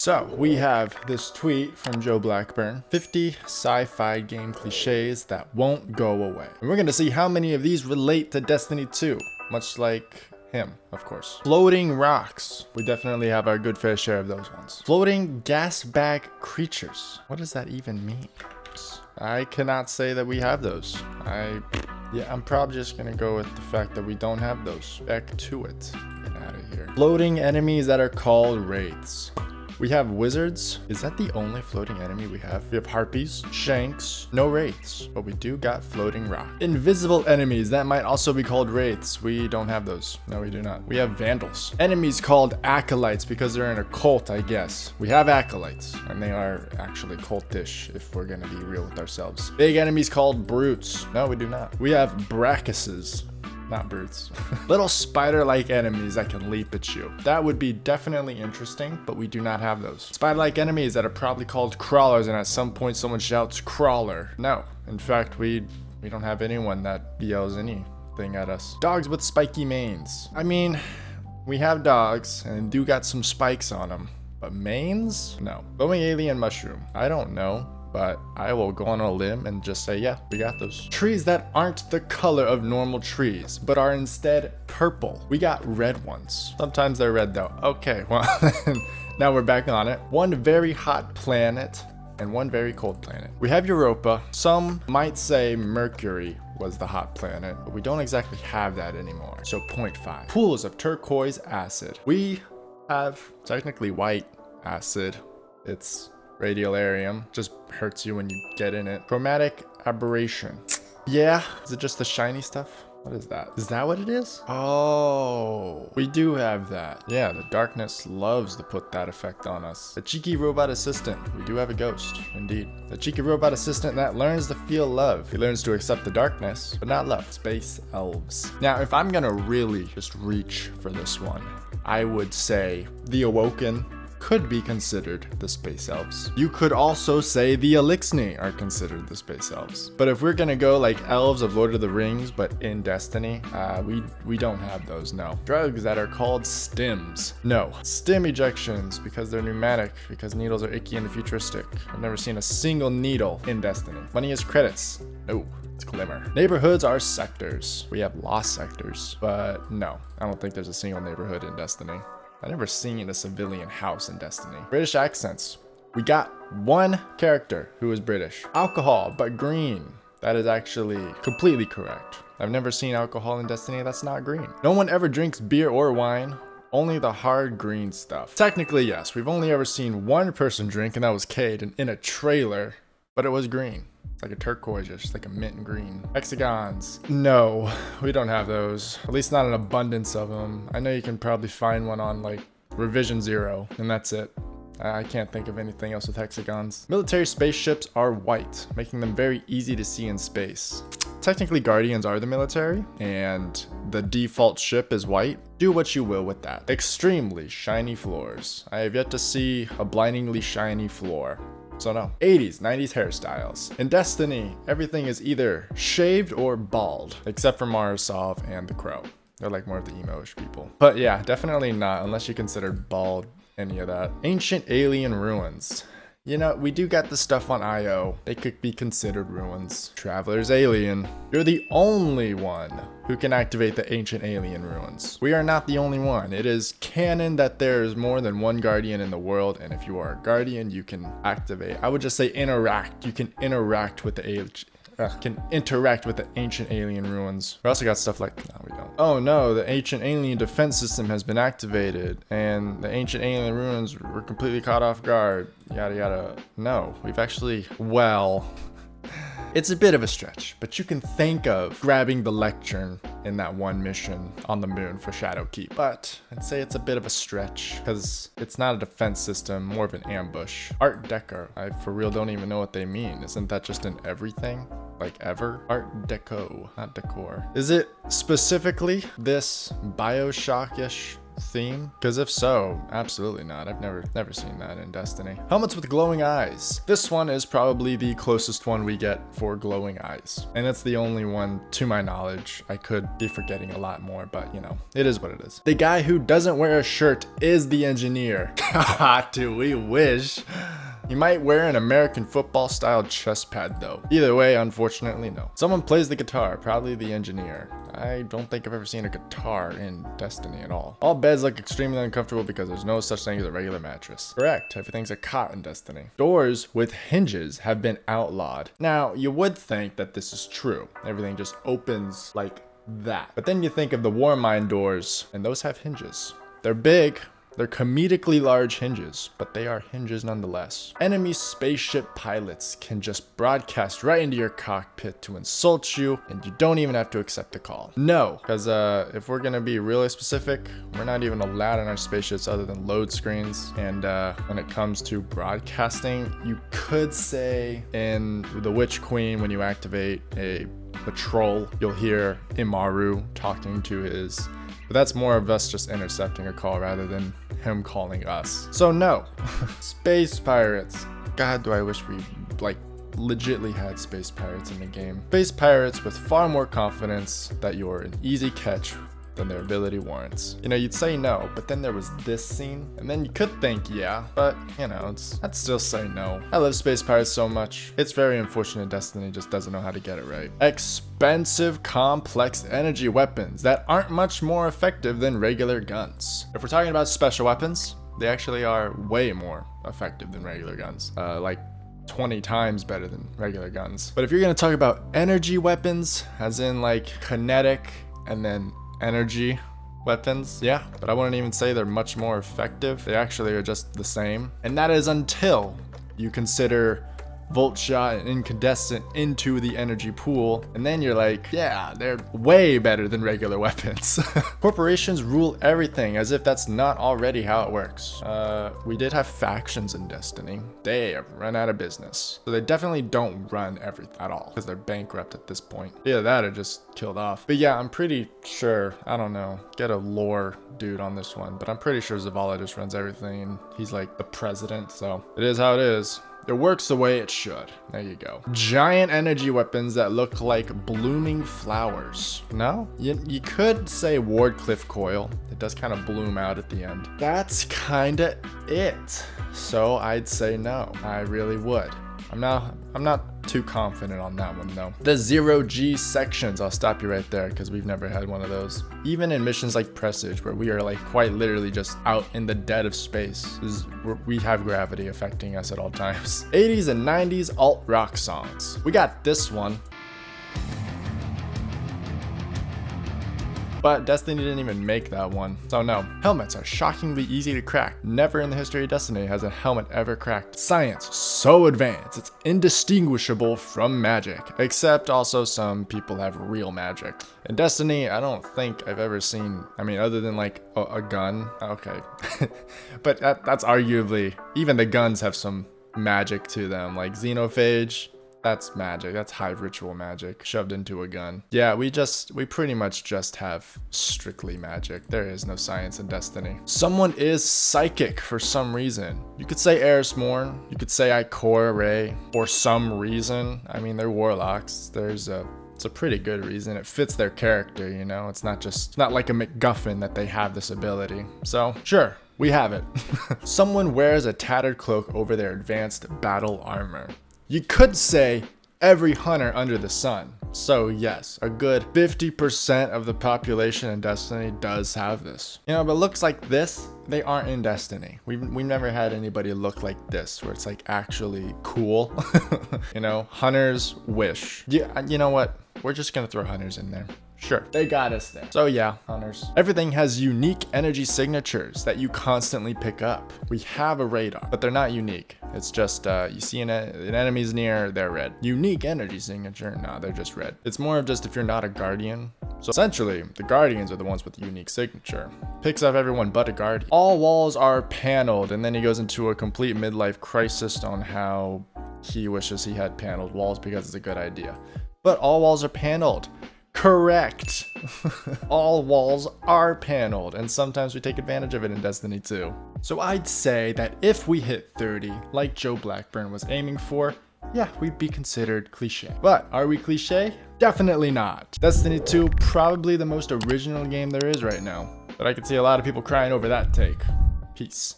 So we have this tweet from Joe Blackburn, 50 sci-fi game cliches that won't go away. And we're gonna see how many of these relate to Destiny 2, much like him, of course. Floating rocks. We definitely have our good fair share of those ones. Floating gas bag creatures. What does that even mean? I cannot say that we have those. I'm probably just gonna go with the fact that we don't have those. Back to it. Get out of here. Floating enemies that are called wraiths. We have wizards. Is that the only floating enemy we have? We have harpies, shanks, no wraiths, but we do got floating rock. Invisible enemies that might also be called wraiths. We don't have those. No, we do not. We have vandals. Enemies called acolytes because they're in a cult, I guess. We have acolytes, and they are actually cultish if we're gonna be real with ourselves. Big enemies called brutes. No, we do not. We have brackuses. Not brutes. Little spider-like enemies that can leap at you. That would be definitely interesting, but we do not have those. Spider-like enemies that are probably called crawlers, and at some point someone shouts crawler. No, in fact, we don't have anyone that yells anything at us. Dogs with spiky manes. I mean, we have dogs and do got some spikes on them, but manes? No. Glowing alien mushroom. I don't know, but I will go on a limb and just say, yeah, we got those. Trees that aren't the color of normal trees, but are instead purple. We got red ones. Sometimes they're red though. Okay, well, now we're back on it. One very hot planet and one very cold planet. We have Europa. Some might say Mercury was the hot planet, but we don't exactly have that anymore. So 0.5. Pools of turquoise acid. We have technically white acid. It's radiolarium, just hurts you when you get in it. Chromatic aberration. Yeah, is it just the shiny stuff? What is that? Is that what it is? Oh, we do have that. Yeah, the darkness loves to put that effect on us. The cheeky robot assistant. We do have a ghost, indeed. The cheeky robot assistant that learns to feel love. He learns to accept the darkness, but not love. Space elves. Now, if I'm gonna really just reach for this one, I would say the Awoken could be considered the space elves. You could also say the Elixni are considered the space elves. But if we're gonna go like elves of Lord of the Rings, but in Destiny, we don't have those, no. Drugs that are called stims. No. Stim ejections, because they're pneumatic, because needles are icky and futuristic. I've never seen a single needle in Destiny. Money is credits. No. It's glimmer. Neighborhoods are sectors. We have lost sectors, but no. I don't think there's a single neighborhood in Destiny. I've never seen a civilian house in Destiny. British accents. We got one character who is British. Alcohol, but green. That is actually completely correct. I've never seen alcohol in Destiny that's not green. No one ever drinks beer or wine. Only the hard green stuff. Technically, yes. We've only ever seen one person drink, and that was Cade in a trailer, but it was green. It's like a turquoise, just like a mint green. Hexagons. No, we don't have those. At least not an abundance of them. I know you can probably find one on like Revision 0, and that's it. I can't think of anything else with hexagons. Military spaceships are white, making them very easy to see in space. Technically, Guardians are the military, and the default ship is white. Do what you will with that. Extremely shiny floors. I have yet to see a blindingly shiny floor. So no. 80s, 90s hairstyles. In Destiny, everything is either shaved or bald, except for Marisov and the Crow. They're like more of the emo-ish people. But yeah, definitely not, unless you consider bald any of that. Ancient alien ruins. You know, we do got the stuff on IO. They could be considered ruins. Traveler's alien. You're the only one who can activate the ancient alien ruins. We are not the only one. It is canon that there is more than one guardian in the world, and if you are a guardian, you can activate. I would just say interact. You can interact with the ancient alien ruins. We also got stuff like, no, we don't. Oh no, the ancient alien defense system has been activated, and the ancient alien ruins were completely caught off guard. Yada yada. No, we've actually, well, it's a bit of a stretch, but you can think of grabbing the lectern in that one mission on the moon for Shadowkeep. But I'd say it's a bit of a stretch because it's not a defense system, more of an ambush. Art Deco. I for real don't even know what they mean. Isn't that just in everything? Like ever? Art Deco, not decor. Is it specifically this Bioshock-ish theme? Because if so, absolutely not. I've never seen that in Destiny. Helmets with glowing eyes. This one is probably the closest one we get for glowing eyes. And it's the only one, to my knowledge. I could be forgetting a lot more, but you know, it is what it is. The guy who doesn't wear a shirt is the engineer. Do we wish? He might wear an American football style chest pad though. Either way, unfortunately, no. Someone plays the guitar, probably the engineer. I don't think I've ever seen a guitar in Destiny at all. All beds look extremely uncomfortable because there's no such thing as a regular mattress. Correct, everything's a cot in Destiny. Doors with hinges have been outlawed. Now, you would think that this is true. Everything just opens like that. But then you think of the Warmind doors, and those have hinges. They're big. They're comedically large hinges, but they are hinges nonetheless. Enemy spaceship pilots can just broadcast right into your cockpit to insult you, and you don't even have to accept the call. No, because if we're gonna be really specific, we're not even allowed on our spaceships other than load screens. And when it comes to broadcasting, you could say in the Witch Queen, when you activate a patrol, you'll hear Imaru talking to his. But that's more of us just intercepting a call rather than him calling us. So no. Space pirates. God, do I wish we legitly had space pirates in the game. Space pirates with far more confidence that you're an easy catch than their ability warrants. You know, you'd say no, but then there was this scene, and then you could think yeah, but you know, I'd still say no. I love space pirates so much. It's very unfortunate Destiny just doesn't know how to get it right. Expensive, complex energy weapons that aren't much more effective than regular guns. If we're talking about special weapons, they actually are way more effective than regular guns. Like 20 times better than regular guns. But if you're gonna talk about energy weapons, as in like kinetic and then energy weapons, yeah, but I wouldn't even say they're much more effective. They actually are just the same. And that is until you consider volt shot and incandescent into the energy pool, and then you're like, yeah, they're way better than regular weapons. Corporations rule everything, as if that's not already how it works. We did have factions in Destiny. They have run out of business, so they definitely don't run everything at all because they're bankrupt at this point. Yeah, that are just killed off. But yeah, I'm pretty sure, I don't know, get a lore dude on this one, but I'm pretty sure Zavala just runs everything and he's like the president, so it is how it is. It works the way it should. There you go. Giant energy weapons that look like blooming flowers. No? You could say Wardcliff Coil. It does kind of bloom out at the end. That's kind of it. So I'd say no. I really would. I'm not too confident on that one though. The 0G sections, I'll stop you right there because we've never had one of those. Even in missions like Presage, where we are like quite literally just out in the dead of space, we have gravity affecting us at all times. 80s and 90s alt rock songs. We got this one. But Destiny didn't even make that one. So no, helmets are shockingly easy to crack. Never in the history of Destiny has a helmet ever cracked. Science so advanced, it's indistinguishable from magic. Except also some people have real magic. In Destiny, I don't think I've ever seen, I mean, other than like a gun. Okay. But that's arguably, even the guns have some magic to them. Like Xenophage. That's magic. That's hive ritual magic shoved into a gun. Yeah, we pretty much just have strictly magic. There is no science in Destiny. Someone is psychic for some reason. You could say Erismorn. You could say Ikora Ray. For some reason. I mean, they're warlocks. It's a pretty good reason. It fits their character, you know? It's not like a MacGuffin that they have this ability. So, sure. We have it. Someone wears a tattered cloak over their advanced battle armor. You could say every hunter under the sun. So yes, a good 50% of the population in Destiny does have this. You know, but looks like this, they aren't in Destiny. We've never had anybody look like this, where it's like actually cool. You know, hunters wish. Yeah, you know what? We're just gonna throw hunters in there. Sure, they got us there. So yeah, hunters. Everything has unique energy signatures that you constantly pick up. We have a radar, but they're not unique. It's just, you see an enemy's near, they're red. Unique energy signature, no, they're just red. It's more of just if you're not a guardian. So essentially, the guardians are the ones with the unique signature. Picks up everyone but a guardian. All walls are paneled, and then he goes into a complete midlife crisis on how he wishes he had paneled walls because it's a good idea. But all walls are paneled. Correct. All walls are paneled, and sometimes we take advantage of it in Destiny 2. So I'd say that if we hit 30, like Joe Blackburn was aiming for, yeah, we'd be considered cliche. But are we cliche? Definitely not. Destiny 2, probably the most original game there is right now. But I could see a lot of people crying over that take. Peace.